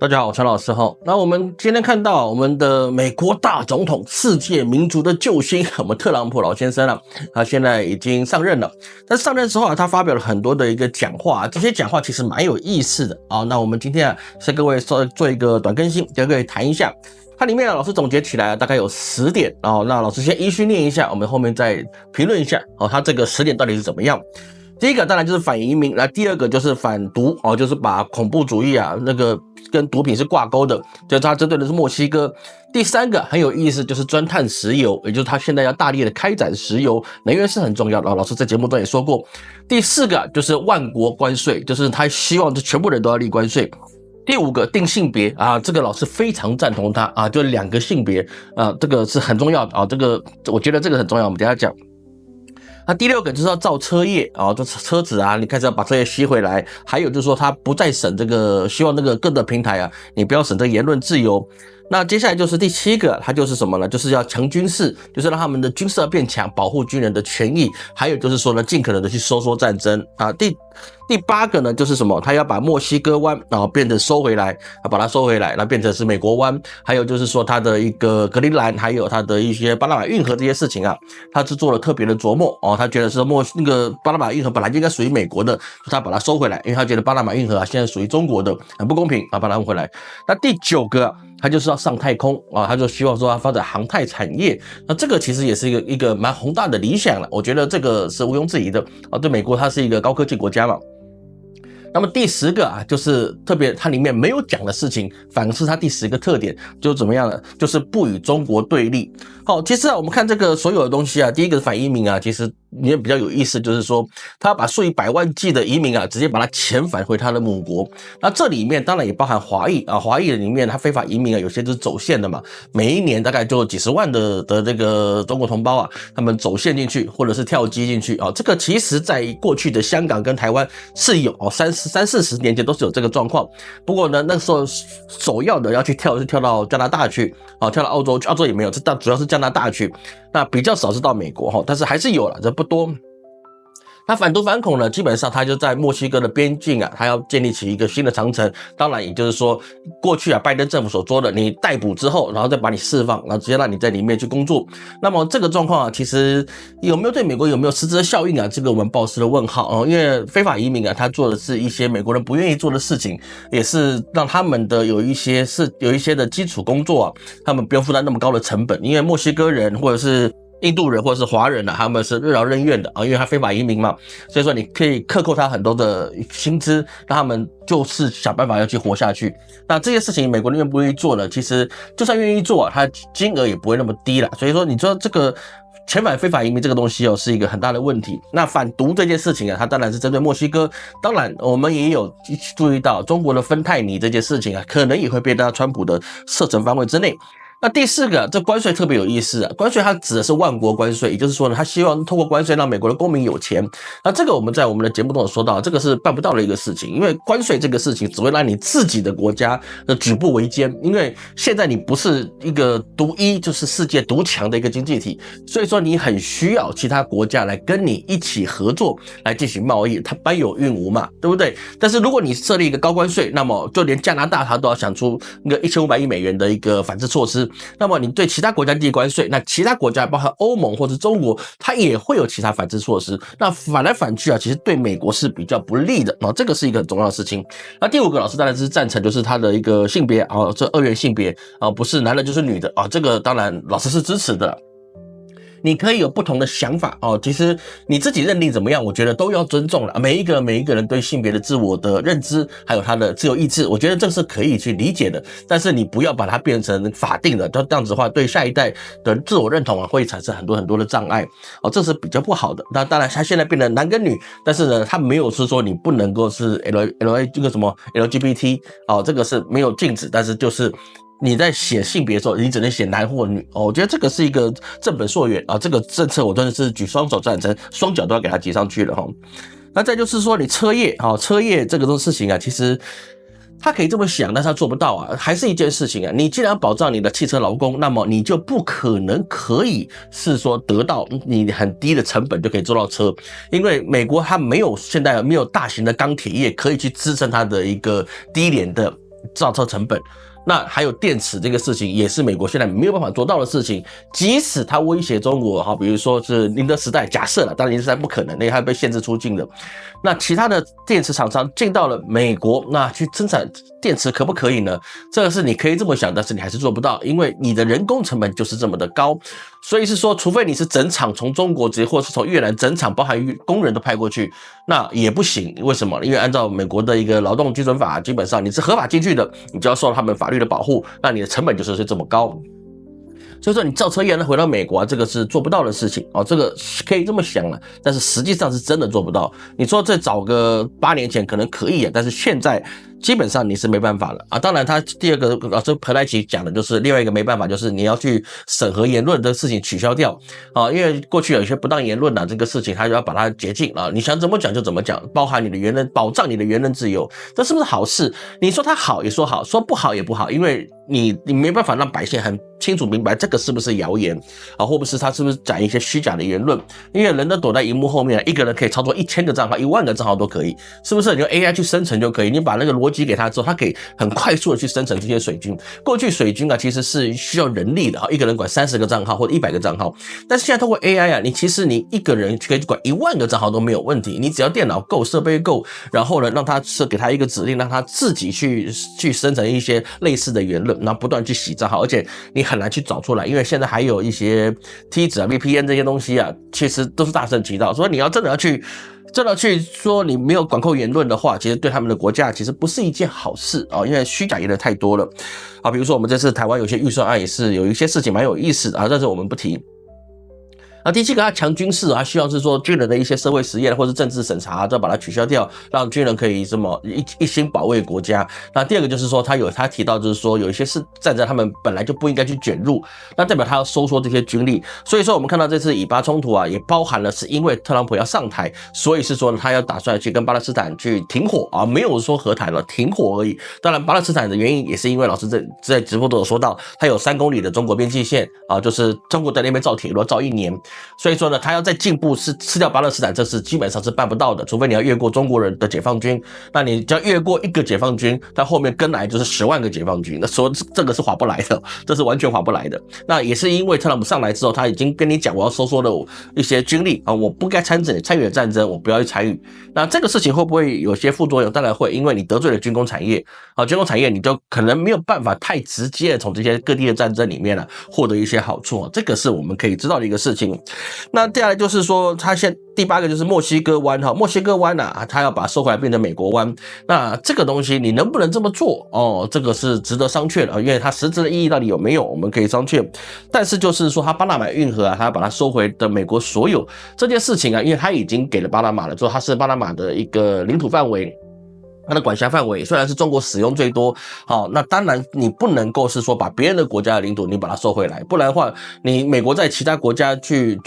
大家好，我陈老师哈。那我们今天看到我们的美国大总统、世界民族的救星，我们特朗普老先生他现在已经上任了。但上任之后他发表了很多的一个讲话，这些讲话其实蛮有意思的啊。那我们今天先各位做一个短更新，跟各位谈一下。它里面老师总结起来大概有10点哦。那老师先依序念一下，我们后面再评论一下哦。他这个10点到底是怎么样？第一个当然就是反移民，那第二个就是反毒哦，就是把恐怖主义那个跟毒品是挂钩的，就是他针对的是墨西哥。第三个很有意思，就是钻探石油，也就是他现在要大力的开展石油，能源是很重要的，老师在节目中也说过。第四个就是万国关税，就是他希望全部人都要立关税。第5个定性别这个老师非常赞同他就2个性别这个是很重要的这个我觉得这个很重要，我们等一下讲。那第6个就是要造车业这车子你开始要把车业吸回来，还有就是说他不再审这个，希望那个各个平台你不要审这个言论自由。那接下来就是第7个，它就是什么呢？就是要强军事，就是让他们的军事要变强，保护军人的权益，还有就是说呢，尽可能的去收缩战争第8个呢，就是什么？他要把墨西哥湾变成收回来，把它收回来，那变成是美国湾。还有就是说他的一个格陵兰，还有他的一些巴拿马运河这些事情他是做了特别的琢磨他觉得是那个巴拿马运河本来就应该属于美国的，他把它收回来，因为他觉得巴拿马运河现在属于中国的，很不公平把它弄回来。那第9个他就是要上太空他就希望说他发展航太产业。那这个其实也是一个蛮宏大的理想了，我觉得这个是毋庸置疑的对美国它是一个高科技国家嘛。那么第10个就是特别它里面没有讲的事情，反而是它第10个特点，就是怎么样呢？就是不与中国对立。好，其实我们看这个所有的东西第一个是反移民其实也比较有意思，就是说他把数以百万计的移民直接把它遣返回他的母国。那这里面当然也包含华裔华裔里面他非法移民有些就是走线的嘛，每一年大概就几十万的这个中国同胞他们走线进去或者是跳机进去这个其实在过去的香港跟台湾是有30-40年前都是有这个状况。不过呢，那时候首要的要去跳是跳到加拿大去跳到澳洲去，澳洲也没有，这主要是加拿大去，那比较少是到美国但是还是有了，这不多。那反毒反恐呢，基本上他就在墨西哥的边境他要建立起一个新的长城。当然也就是说过去拜登政府所做的，你逮捕之后然后再把你释放，然后直接让你在里面去工作。那么这个状况其实有没有对美国有没有实质的效应这个我们抱持了问号因为非法移民他做的是一些美国人不愿意做的事情，也是让他们的有一些的基础工作他们不用负担那么高的成本。因为墨西哥人或者是印度人或者是华人他们是任劳任怨的因为他非法移民嘛，所以说你可以克扣他很多的薪资，让他们就是想办法要去活下去。那这些事情美国人愿不愿意做呢？其实就算愿意做他金额也不会那么低了。所以说你说这个遣返非法移民这个东西是一个很大的问题。那反毒这件事情它当然是针对墨西哥，当然我们也有注意到中国的芬太尼这件事情可能也会被到川普的射程范围之内。那第4个，这关税特别有意思关税它指的是万国关税，也就是说呢，他希望透过关税让美国的公民有钱。那这个我们在我们的节目中有说到，这个是办不到的一个事情，因为关税这个事情只会让你自己的国家举步维艰，因为现在你不是一个独一，就是世界独强的一个经济体，所以说你很需要其他国家来跟你一起合作来进行贸易，它班有运无嘛，对不对？但是如果你设立一个高关税，那么就连加拿大它都要想出那个1500亿美元的一个反制措施。那么你对其他国家递关税，那其他国家包括欧盟或者中国，它也会有其他反制措施。那反来反去其实对美国是比较不利的这个是一个很重要的事情。那第5个老师当然是赞成，就是他的一个性别这2元性别不是男的就是女的这个当然老师是支持的。你可以有不同的想法其实你自己认定怎么样，我觉得都要尊重了。每一个人对性别的自我的认知，还有他的自由意志，我觉得这是可以去理解的。但是你不要把它变成法定的，这样子的话，对下一代的自我认同会产生很多的障碍这是比较不好的。那当然，他现在变成男跟女，但是呢，他没有说你不能够是 这个什么 LGBT 这个是没有禁止，但是就是你在写性别的时候，你只能写男或女我觉得这个是一个正本溯源这个政策我真的是举双手赞成，双脚都要给它挤上去了那再就是说你车业这个事情其实他可以这么想，但是他做不到还是一件事情你既然保障你的汽车劳工，那么你就不可能可以是说得到你很低的成本就可以做到车，因为美国它现在没有大型的钢铁业可以去支撑它的一个低廉的造车成本。那还有电池这个事情，也是美国现在没有办法做到的事情。即使他威胁中国，哈，比如说是宁德时代，假设了，当然宁德时代不可能，因为它被限制出境的。那其他的电池厂商进到了美国，那去生产电池可不可以呢？这个是你可以这么想，但是你还是做不到，因为你的人工成本就是这么的高。所以是说，除非你是整厂从中国直接，或是从越南整厂，包含工人都派过去，那也不行。为什么？因为按照美国的一个劳动基准法，基本上你是合法进去的，你就要受到他们法律的保护，那你的成本就是这么高。所以说你造车业呢回到美国这个是做不到的事情哦，这个可以这么想了，但是实际上是真的做不到。你说再早个8年前可能可以啊，但是现在基本上你是没办法了啊。当然他第二个老师彭莱奇讲的就是另外一个没办法，就是你要去审核言论的事情取消掉啊，因为过去有一些不当言论这个事情他就要把它解禁啊，你想怎么讲就怎么讲，包含你的言论，保障你的言论自由，这是不是好事？你说它好也说好，说不好也不好，因为你没办法让百姓很清楚明白这个是不是谣言啊，或不是他是不是讲一些虚假的言论，因为人都躲在荧幕后面，一个人可以操作1000个账号10000个账号都可以，是不是？你用 AI 去生成就可以，你把那个逻辑给他之后，他可以很快速的去生成这些水军。过去水军其实是需要人力的，一个人管30个账号或者100个账号，但是现在通过 AI 你其实你一个人可以管10000个账号都没有问题，你只要电脑够，设备够，然后呢让他给他一个指令，让他自己去生成一些类似的言论，然后不断去洗账号，而且你很难去找出来，因为现在还有一些梯子VPN 这些东西其实都是大声提到，所以你要真的去说你没有管控言论的话，其实对他们的国家其实不是一件好事因为虚假言论太多了比如说我们这次台湾有些预算案也是有一些事情蛮有意思的但是我们不提。第7个，他强军事需要是说军人的一些社会实验或是政治审查都要把它取消掉，让军人可以这么一心保卫国家。那第二个就是说他提到就是说有一些是战争他们本来就不应该去卷入，那代表他要收缩这些军力。所以说我们看到这次以巴冲突也包含了是因为特朗普要上台，所以是说他要打算去跟巴勒斯坦去停火没有说和谈了，停火而已。当然巴勒斯坦的原因也是因为老师在直播都有说到，他有3公里的中国边境线就是中国在那边造铁路造1年。所以说呢，他要再进步是吃掉巴勒斯坦，这是基本上是办不到的，除非你要越过中国人的解放军，那你只要越过一个解放军，他后面跟来就是10万个解放军，那说这个是划不来的，这是完全划不来的。那也是因为特朗普上来之后，他已经跟你讲我要收缩的一些军力我不该参与的战争，我不要去参与。那这个事情会不会有些副作用？当然会，因为你得罪了军工产业军工产业你就可能没有办法太直接的从这些各地的战争里面获得一些好处这个是我们可以知道的一个事情。那接下来就是说他第8个就是墨西哥湾墨西哥湾他要把它收回来变成美国湾，那这个东西你能不能这么做这个是值得商榷的因为它实质的意义到底有没有我们可以商榷。但是就是说他巴拿马运河他要把它收回的美国所有这件事情因为他已经给了巴拿马了之后，它是巴拿马的一个领土范围，它的管辖范围虽然是中国使用最多那当然你不能够是说把别人的国家的领土你把它收回来，不然的话你美国在其他国家去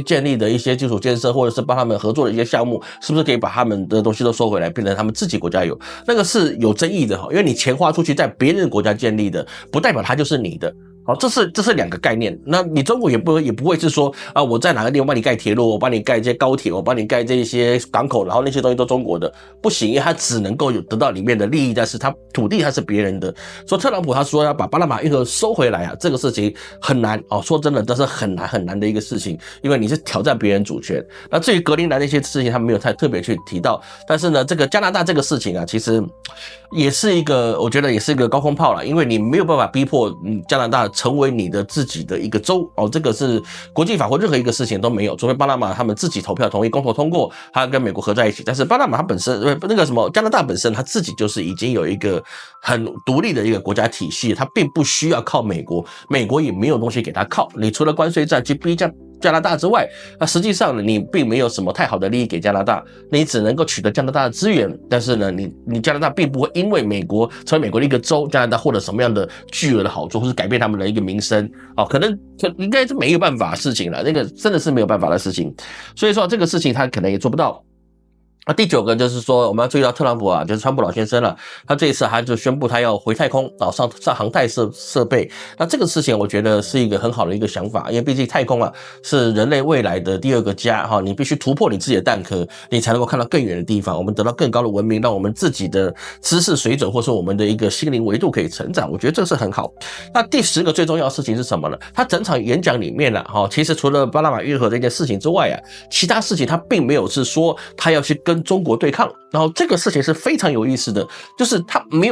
建立的一些基础建设或者是帮他们合作的一些项目，是不是可以把他们的东西都收回来变成他们自己国家有，那个是有争议的因为你钱花出去在别人的国家建立的，不代表它就是你的这是2个概念。那你中国也不会是说我在哪个地方帮你盖铁路，我帮你盖这些高铁，我帮你盖这些港口，然后那些东西都中国的，不行，因为它只能够有得到里面的利益，但是它土地它是别人的。所以特朗普他说要把巴拿马运河收回来这个事情很难说真的，这是很难的一个事情，因为你是挑战别人主权。那至于格陵兰那些事情他没有太特别去提到，但是呢这个加拿大这个事情其实也是一个我觉得也是一个高空炮因为你没有办法逼迫加拿大成为你的自己的一个州这个是国际法或任何一个事情都没有，除非巴拿马他们自己投票同意公投通过，他跟美国合在一起。但是巴拿马他本身加拿大本身他自己就是已经有一个很独立的一个国家体系，他并不需要靠美国，美国也没有东西给他靠，你除了关税战去逼加拿大之外，实际上你并没有什么太好的利益给加拿大，你只能够取得加拿大的资源，但是呢你加拿大并不会因为美国成为美国的一个州，加拿大获得什么样的巨额的好处或是改变他们的一个名声可能应该是没有办法的事情了，那个真的是没有办法的事情。所以说这个事情他可能也做不到那第9个就是说，我们要注意到特朗普啊，就是川普老先生了，他这一次他就宣布他要回太空，上航太设备。那这个事情我觉得是一个很好的一个想法，因为毕竟太空啊是人类未来的第2个家哈，你必须突破你自己的蛋壳，你才能够看到更远的地方，我们得到更高的文明，让我们自己的知识水准或是我们的一个心灵维度可以成长，我觉得这个是很好。那第10个最重要的事情是什么呢？他整场演讲里面啊，其实除了巴拿马运河这件事情之外啊，其他事情他并没有是说他要去跟中国对抗，然后这个事情是非常有意思的，就是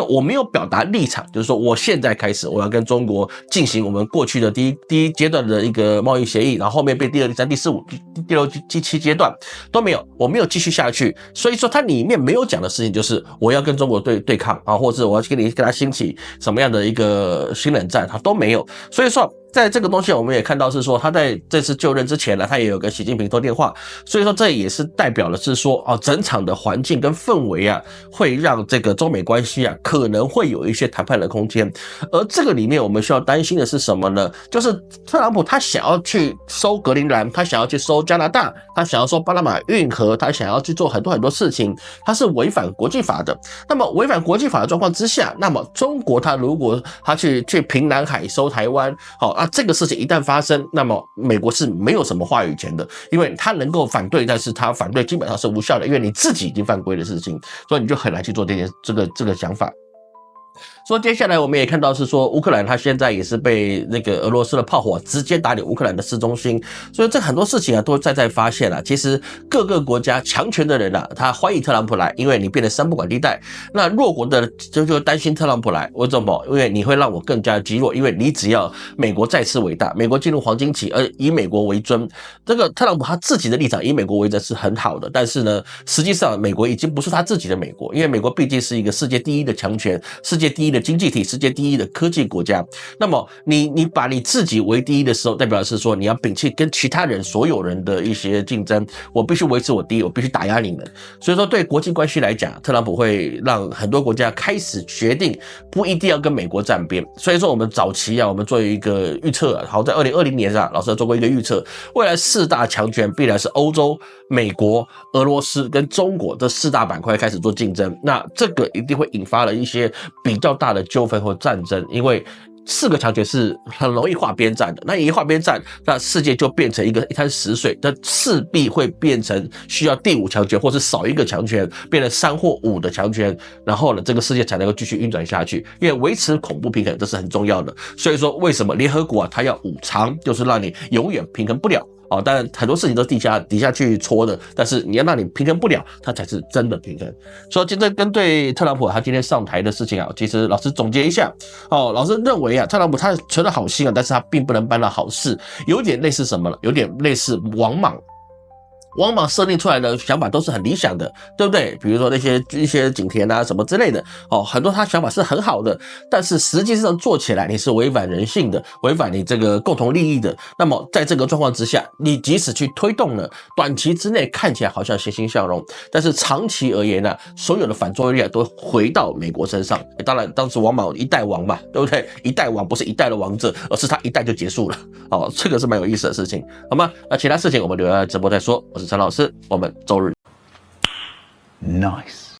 我没有表达立场，就是说我现在开始我要跟中国进行我们过去的第一阶段的一个贸易协议，然后后面变第2、第3、第4、第6、第7阶段都没有，我没有继续下去，所以说它里面没有讲的事情就是我要跟中国对抗啊，或者我要跟他兴起什么样的一个新冷战，它都没有，所以说。在这个东西我们也看到是说他在这次就任之前呢，他也有跟习近平通电话，所以说这也是代表的是说整场的环境跟氛围啊，会让这个中美关系啊可能会有一些谈判的空间。而这个里面我们需要担心的是什么呢？就是特朗普他想要去收格陵兰，他想要去收加拿大，他想要收巴拿马运河，他想要去做很多事情，他是违反国际法的。那么违反国际法的状况之下，那么中国他如果他去平南海收台湾，这个事情一旦发生，那么美国是没有什么话语权的，因为他能够反对，但是他反对基本上是无效的，因为你自己已经犯规的事情，所以你就很难去做这个想法。说接下来我们也看到是说乌克兰它现在也是被那个俄罗斯的炮火直接打脸乌克兰的市中心，所以这很多事情啊都在发现了，其实各个国家强权的人啊，他欢迎特朗普来，因为你变得三不管地带，那弱国的就担心特朗普来，为什么？因为你会让我更加积弱，因为你只要美国再次伟大，美国进入黄金期，而以美国为尊，这个特朗普他自己的立场以美国为尊是很好的，但是呢，实际上美国已经不是他自己的美国，因为美国毕竟是一个世界第1的强权，世界第1的经济体，世界第1的科技国家，那么你把你自己为第1的时候，代表的是说你要摒弃跟其他人所有人的一些竞争，我必须维持我第1，我必须打压你们。所以说对国际关系来讲，特朗普会让很多国家开始决定不一定要跟美国站边。所以说我们早期啊，我们做一个预测，好，在2020年啊，老师做过一个预测，未来4大强权必然是欧洲、美国、俄罗斯跟中国这4大板块开始做竞争，那这个一定会引发了一些比较大的纠纷或战争，因为4个强权是很容易划边站的，那一划边站，那世界就变成一滩死水，那势必会变成需要第5强权，或是少一个强权，变成3或5的强权，然后呢，这个世界才能够继续运转下去。因为维持恐怖平衡，这是很重要的。所以说，为什么联合国啊，它要5常，就是让你永远平衡不了。当然很多事情都底下去戳的，但是你要让你平衡不了，它才是真的平衡。所以今天跟对特朗普他今天上台的事情啊，其实老师总结一下，老师认为啊，特朗普他存了好心啊，但是他并不能办到好事，有点类似什么了？有点类似王莽。王莽设定出来的想法都是很理想的，对不对？比如说一些景田啊什么之类的，很多他想法是很好的，但是实际上做起来你是违反人性的，违反你这个共同利益的。那么在这个状况之下，你即使去推动了，短期之内看起来好像欣欣向荣，但是长期而言呢，所有的反作用力都回到美国身上。当然，当时王莽一代王嘛，对不对？一代王不是一代的王者，而是他一代就结束了。这个是蛮有意思的事情，好吗？那其他事情我们留在直播再说。我是陈老师，我们周日。Nice.